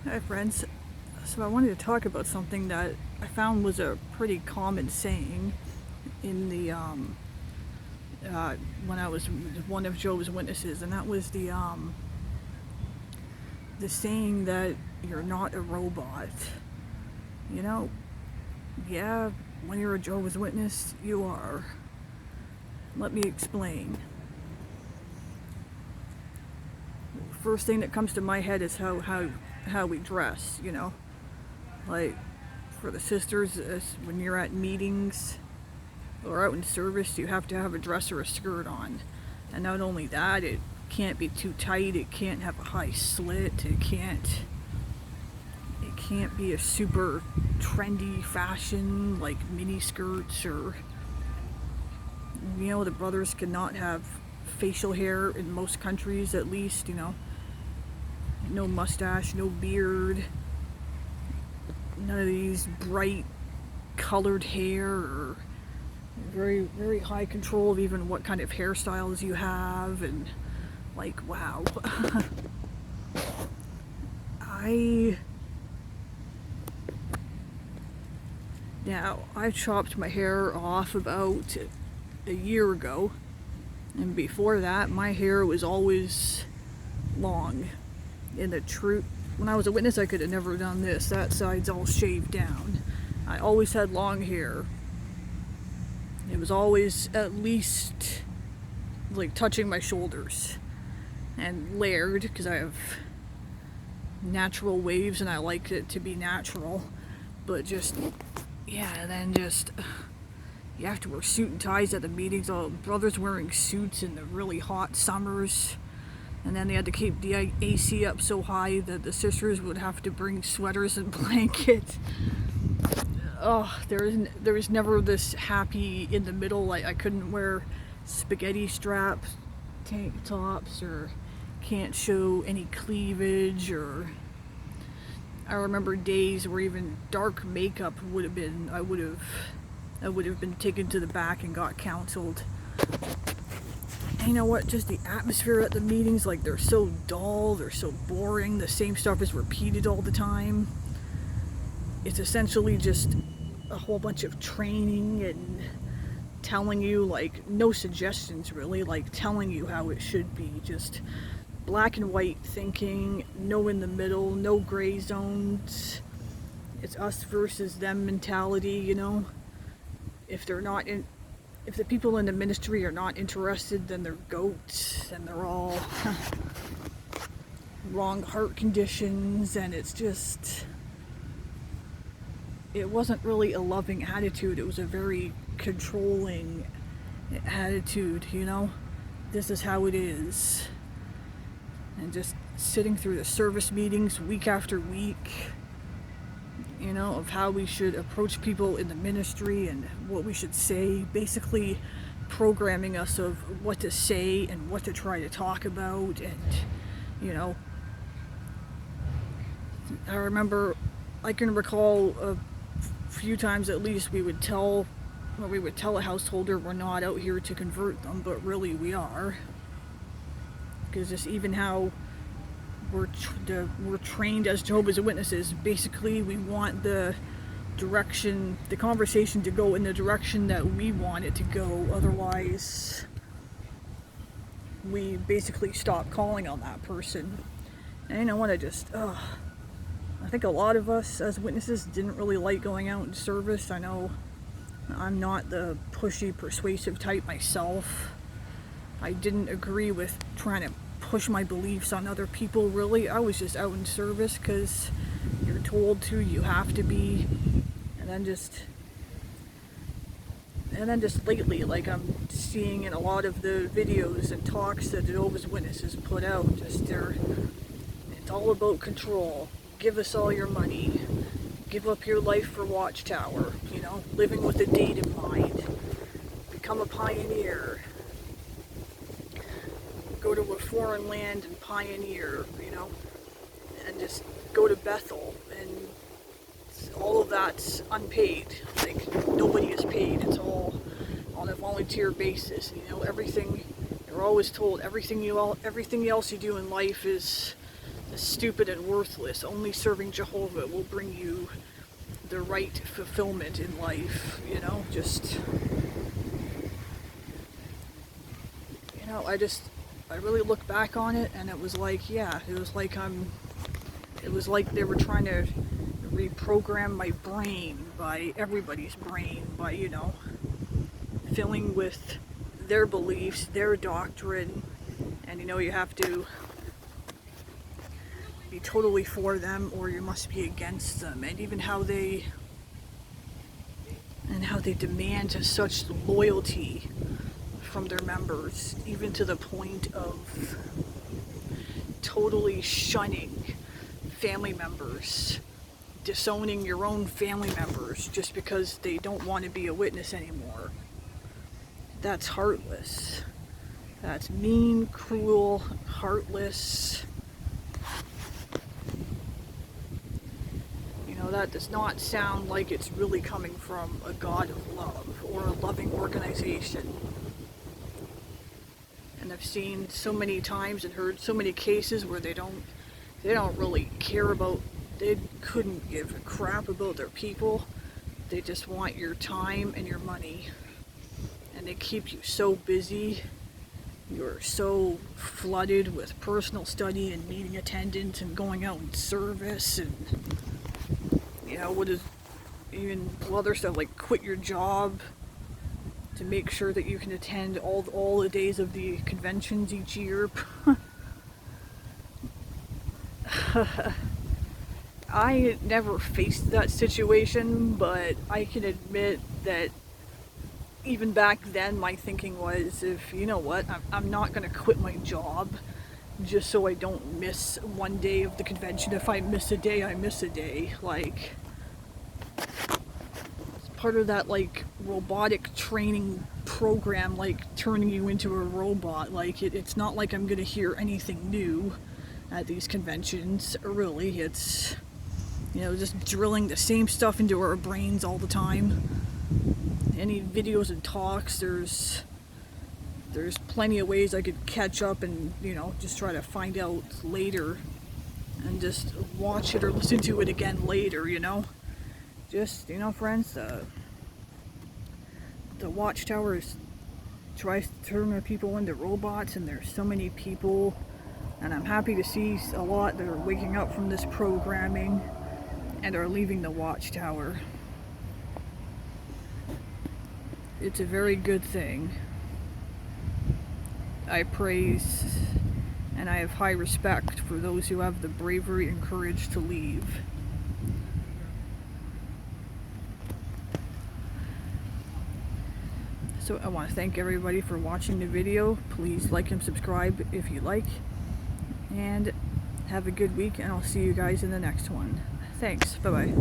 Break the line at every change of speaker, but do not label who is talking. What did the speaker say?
Hi friends. So I wanted to talk about something that I found was a pretty common saying in the when I was one of Jehovah's Witnesses, and that was the saying that you're not a robot. You know, yeah, when you're a Jehovah's Witness, you are. Let me explain. First thing that comes to my head is how we dress. Like for the sisters, when you're at meetings or out in service, you have to have a dress or a skirt on. And not only that, it can't be too tight, it can't have a high slit, it can't be a super trendy fashion like mini skirts, or the brothers cannot have facial hair in most countries, at least. No mustache, no beard, none of these bright colored hair, or very, very high control of even what kind of hairstyles you have. And like, wow. I chopped my hair off about a year ago, and before that my hair was always long. When I was a witness, I could have never done this. That side's all shaved down. I always had long hair. It was always at least like touching my shoulders, and layered because I have natural waves and I like it to be natural. But just, yeah, then just you have to wear suit and ties at the meetings. All brothers wearing suits in the really hot summers. And then they had to keep the AC up so high that the sisters would have to bring sweaters and blankets. Oh, there was never this happy in the middle. Like, I couldn't wear spaghetti straps, tank tops, or can't show any cleavage. Or I remember days where even dark makeup would have been, I would have been taken to the back and got counseled. And you know what? Just the atmosphere at the meetings, like, they're so dull, they're so boring, the same stuff is repeated all the time. It's essentially just a whole bunch of training and telling you, like, no suggestions really, like telling you how it should be. Just black and white thinking, no in the middle, no gray zones. It's us versus them mentality. If the people in the ministry are not interested, then they're goats, and they're all wrong heart conditions. And it wasn't really a loving attitude. It was a very controlling attitude. This is how it is. And just sitting through the service meetings week after week, of how we should approach people in the ministry and what we should say, basically programming us of what to say and what to try to talk about. And I can recall a few times at least we would tell a householder we're not out here to convert them, but really we are. Because just even how we're trained as Jehovah's Witnesses, basically we want the conversation to go in the direction that we want it to go. Otherwise, we basically stop calling on that person. And I think a lot of us as witnesses didn't really like going out in service. I know I'm not the pushy, persuasive type myself. I didn't agree with trying to push my beliefs on other people, really. I was just out in service because you're told to, you have to be. And then just lately, like, I'm seeing in a lot of the videos and talks that Jehovah's Witnesses put out, it's all about control. Give us all your money. Give up your life for Watchtower. Living with a date in mind. Become a pioneer. Go to a foreign land and pioneer, and just go to Bethel. And all of that's unpaid. Like, nobody is paid. It's all on a volunteer basis. Everything, you're always told everything else you do in life is stupid and worthless. Only serving Jehovah will bring you the right fulfillment in life, you know, just, you know, I really look back on it, and it was like, yeah, it was like they were trying to reprogram my brain, by everybody's brain, by, you know, filling with their beliefs, their doctrine, and, you know, you have to be totally for them or you must be against them. And even how they demand such loyalty from their members, even to the point of totally shunning family members, disowning your own family members just because they don't want to be a witness anymore. That's heartless. That's mean, cruel, heartless. You know, that does not sound like it's really coming from a God of love or a loving organization. And I've seen so many times and heard so many cases where they don't really care about, they couldn't give a crap about their people. They just want your time and your money. And they keep you so busy. You're so flooded with personal study and meeting attendance and going out in service and, you know, what is even other stuff like quit your job to make sure that you can attend all the days of the conventions each year. I never faced that situation, but I can admit that even back then my thinking was, if, you know what, I'm not going to quit my job just so I don't miss one day of the convention. If I miss a day, I miss a day. Like, it's part of that, like, robotic training program, like turning you into a robot. Like, it's not like I'm going to hear anything new at these conventions, really. It's, you know, just drilling the same stuff into our brains all the time. Any videos and talks, there's plenty of ways I could catch up and, you know, just try to find out later and just watch it or listen to it again later, you know. Just, you know, friends, the Watchtower tries to turn our people into robots, and there's so many people, and I'm happy to see a lot that are waking up from this programming and are leaving the Watchtower. It's a very good thing. I praise and I have high respect for those who have the bravery and courage to leave. So I want to thank everybody for watching the video. Please like and subscribe if you like. And have a good week, and I'll see you guys in the next one. Thanks. Bye-bye.